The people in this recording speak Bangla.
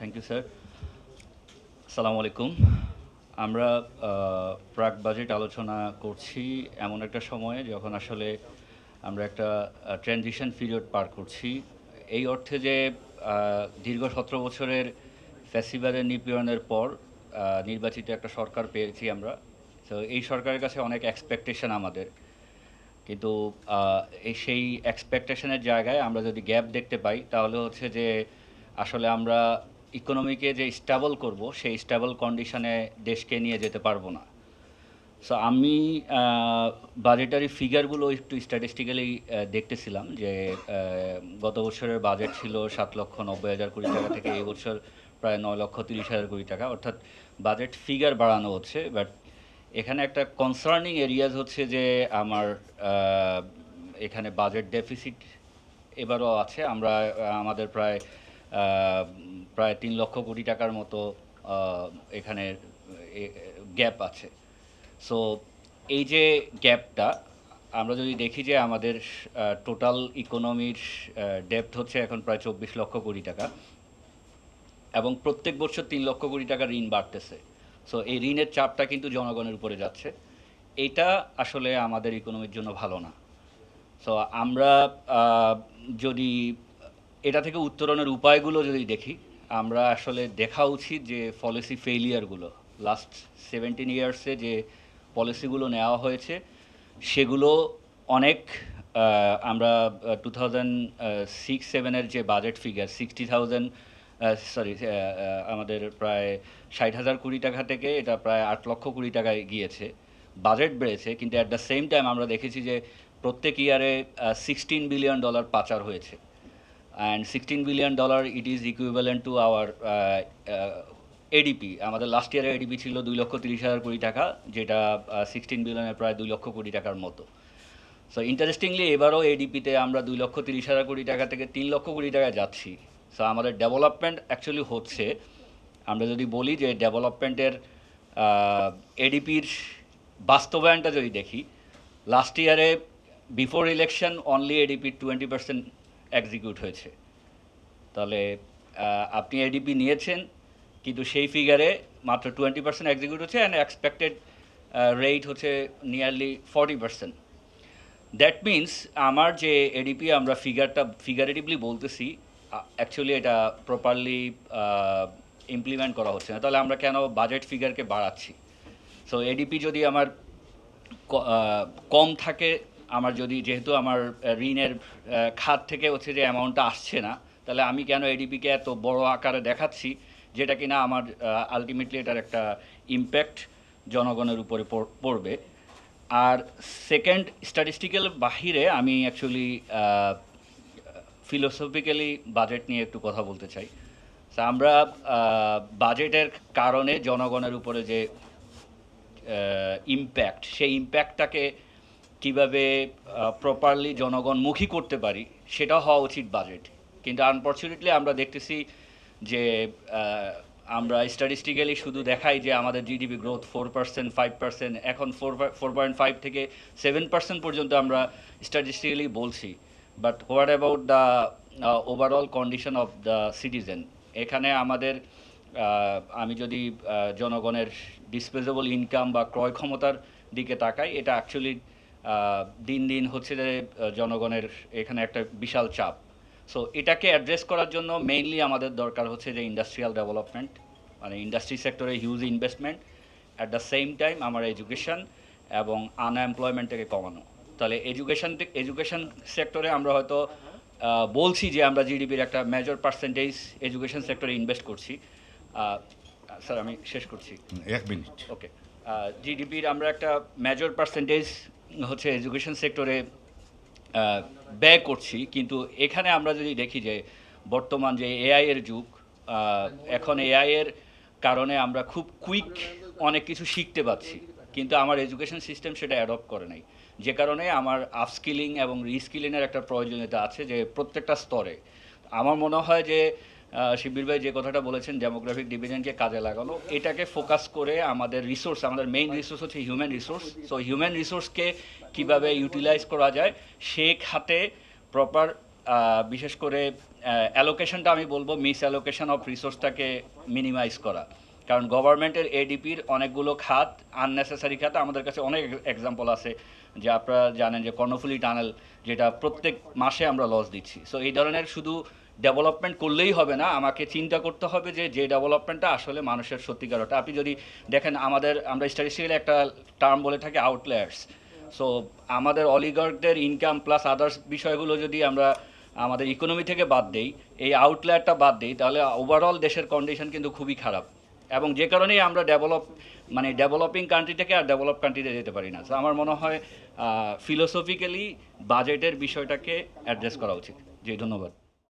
Thank you sir. আসসালামু আলাইকুম। আমরা প্রাক বাজেট আলোচনা করছি এমন একটা সময়ে যখন আসলে আমরা একটা ট্রানজিশন পিরিয়ড পার করছি। এই অর্থে যে দীর্ঘ ১৭ বছরের ফ্যাসিবাদের নিপীড়নের পর নির্বাচিত একটা সরকার পেয়েছি আমরা। তো এই সরকারের কাছে অনেক এক্সপেকটেশন আমাদের। কিন্তু সেই এক্সপেকটেশনের জায়গায় আমরা যদি গ্যাপ দেখতে পাই তাহলে হচ্ছে যে আসলে আমরা ইকোনমিকে যে স্টেবল করব সেই স্টেবল কন্ডিশনে দেশকে নিয়ে যেতে পারবো না। সো আমি বাজেটারি ফিগারগুলো একটু স্ট্যাটিস্টিক্যালি দেখতেছিলাম যে গত বছরের বাজেট ছিল ৭,৯০,০০০ কোটি টাকা থেকে এই বছর প্রায় ৯,৩০,০০০ কোটি টাকা, অর্থাৎ বাজেট ফিগার বাড়ানো হচ্ছে। বাট এখানে একটা কনসার্নিং এরিয়াজ হচ্ছে যে আমার আহ, এখানে বাজেট ডেফিসিট এবারও আছে। আমরা আমাদের আহ, প্রায় ৩,০০,০০০ কোটি টাকার মতো এখানে গ্যাপ আছে। সো এই যে গ্যাপটা আমরা যদি দেখি যে আমাদের টোটাল ইকোনমির ডেপ্থ হচ্ছে এখন প্রায় ২৪,০০,০০০ কোটি টাকা এবং প্রত্যেক বছর ৩,০০,০০০ কোটি টাকা ঋণ বাড়তেছে। সো এই ঋণের চাপটা কিন্তু জনগণের উপরে যাচ্ছে। এইটা আসলে আমাদের ইকোনমির জন্য ভালো না। সো আমরা আহ, যদি এটা থেকে উত্তরণের উপায়গুলো যদি দেখি, আমরা আসলে দেখা উচিত যে পলিসি ফেইলিয়ারগুলো লাস্ট 17 ইয়ার্সে যে পলিসিগুলো নেওয়া হয়েছে সেগুলো অনেক আমরা 2006-07-এর যে বাজেট ফিগার 60,000, সরি, আমাদের প্রায় 60,000 কোটি টাকা থেকে এটা প্রায় 8,00,000 কোটি টাকায় গিয়েছে। বাজেট বেড়েছে কিন্তু অ্যাট দ্য সেম টাইম আমরা দেখেছি যে প্রত্যেক ইয়ারে $16 বিলিয়ন পাচার হয়েছে। And $16 billion it is equivalent to our ADP. আমাদের লাস্ট ইয়ারের এডিপি ছিল 2,30,000 কোটি টাকা, যেটা 16 বিলিয়নের প্রায় 2,00,000 কোটি টাকার মতো। সো ইন্টারেস্টিংলি এবারও এডিপিতে আমরা 2,30,000 কোটি টাকা থেকে 3,00,000 কোটি টাকায় যাচ্ছি। সো আমাদের ডেভেলপমেন্ট অ্যাকচুয়ালি হচ্ছে। আমরা যদি বলি যে ডেভেলপমেন্টের এডিপির বাস্তবায়নটা যদি দেখি, লাস্ট ইয়ারে বিফোর ইলেকশন অনলি এডিপির 20% এক্সিকিউট হয়েছে। তাহলে আপনি এডিপি নিয়েছেন কিন্তু সেই ফিগারে মাত্র 20% এক্সিকিউট হচ্ছে অ্যান্ড এক্সপেক্টেড রেট হচ্ছে নিয়ারলি 40%। দ্যাট মিন্স আমার যে এডিপি আমরা ফিগারেটিভলি বলতেছি, অ্যাকচুয়ালি এটা প্রপারলি ইমপ্লিমেন্ট করা হচ্ছে না। তাহলে আমরা কেন বাজেট ফিগারকে বাড়াচ্ছি? সো এডিপি যদি আমার কম থাকে, আমার যদি যেহেতু আমার ঋণের খাত থেকে হচ্ছে যে অ্যামাউন্টটা আসছে না, তাহলে আমি কেন এডিপিকে এত বড় আকারে দেখাচ্ছি যেটা কিনা আমার আলটিমেটলি এটার একটা ইম্প্যাক্ট জনগণের উপরে পড়বে। আর সেকেন্ড, স্ট্যাটিস্টিক্যাল বাহিরে আমি অ্যাকচুয়ালি ফিলোসফিক্যালি বাজেট নিয়ে একটু কথা বলতে চাই। তা আমরা বাজেটের কারণে জনগণের উপরে যে ইম্প্যাক্ট, সেই ইম্প্যাক্টটাকে কীভাবে প্রপারলি জনগণমুখী করতে পারি সেটা হওয়া উচিত বাজেট। কিন্তু আনফর্চুনেটলি আমরা দেখতেছি যে আমরা স্ট্যাটিস্টিক্যালি শুধু দেখাই যে আমাদের জিডিপি গ্রোথ 4%, 5%, এখন 4.5 থেকে 7% পর্যন্ত আমরা স্ট্যাটিস্টিক্যালি বলছি। But what about the overall condition of the citizen? এখানে আমাদের আমি যদি জনগণের ডিসপোজেবল ইনকাম বা ক্রয় ক্ষমতার দিকে তাকাই, এটা অ্যাকচুয়ালি দিন দিন হচ্ছে যে জনগণের এখানে একটা বিশাল চাপ। সো এটাকে অ্যাড্রেস করার জন্য মেইনলি আমাদের দরকার হচ্ছে যে ইন্ডাস্ট্রিয়াল ডেভেলপমেন্ট, মানে ইন্ডাস্ট্রি সেক্টরে huge investment, at the same time আমার এডুকেশন এবং আনএমপ্লয়মেন্টটাকে কমানো। তাহলে এডুকেশন সেক্টরে আমরা হয়তো বলছি যে আমরা জিডিপির একটা মেজর পার্সেন্টেজ এডুকেশন সেক্টরে ইনভেস্ট করছি। স্যার আমি শেষ করছি। 1 মিনিট। ওকে। জিডিপির আমরা একটা মেজর পার্সেন্টেজ হচ্ছে এডুকেশন সেক্টরে ব্যয় করছি, কিন্তু এখানে আমরা যদি দেখি যে বর্তমান যে এআই এর যুগ, এখন এআই এর কারণে আমরা খুব কুইক অনেক কিছু শিখতে পাচ্ছি, কিন্তু আমার এডুকেশন সিস্টেম সেটা অ্যাডপ্ট করে নাই। যে কারণে আমার আপস্কিলিং এবং রিস্কিলিংয়ের একটা প্রয়োজনীয়তা আছে যে প্রত্যেকটা স্তরে। আমার মনে হয় যে শিবির ভাই যে কথাটা বলেছেন ডেমোগ্রাফিক ডিভিশনকে কাজে লাগানো, এটাকে ফোকাস করে আমাদের রিসোর্স, আমাদের মেইন রিসোর্স হচ্ছে হিউম্যান রিসোর্স। সো হিউম্যান রিসোর্সকে কীভাবে ইউটিলাইজ করা যায় সে খাতে প্রপার বিশেষ করে অ্যালোকেশনটা আমি বলবো মিস অ্যালোকেশন অফ রিসোর্সটাকে মিনিমাইজ করা। কারণ গভর্নমেন্টের এডিপির অনেকগুলো খাত আননেসেসারি খাত, আমাদের কাছে অনেক এক্সাম্পল আছে যে আপনারা জানেন যে কর্ণফুলী টানেল যেটা প্রত্যেক মাসে আমরা লস দিচ্ছি। সো এই ধরনের শুধু ডেভেলপমেন্ট করলেই হবে না, আমাকে চিন্তা করতে হবে যে যে ডেভেলপমেন্টটা আসলে মানুষের সত্যিকার ওটা। আপনি যদি দেখেন আমরা স্ট্যাটিস্টিক্যালি একটা টার্ম বলে থাকি আউটলায়ার্স। সো আমাদের অলিগার্কদের ইনকাম প্লাস আদার্স বিষয়গুলো যদি আমরা আমাদের ইকোনমি থেকে বাদ দেই, এই আউটলায়ারটা বাদ দেই, তাহলে ওভারঅল দেশের কন্ডিশন কিন্তু খুবই খারাপ। এবং যে কারণেই আমরা ডেভেলপিং কান্ট্রি থেকে আর ডেভেলপ কান্ট্রিতে যেতে পারি না। তো আমার মনে হয় ফিলোসফিক্যালি বাজেটের বিষয়টাকে অ্যাড্রেস করা উচিত। জি, ধন্যবাদ।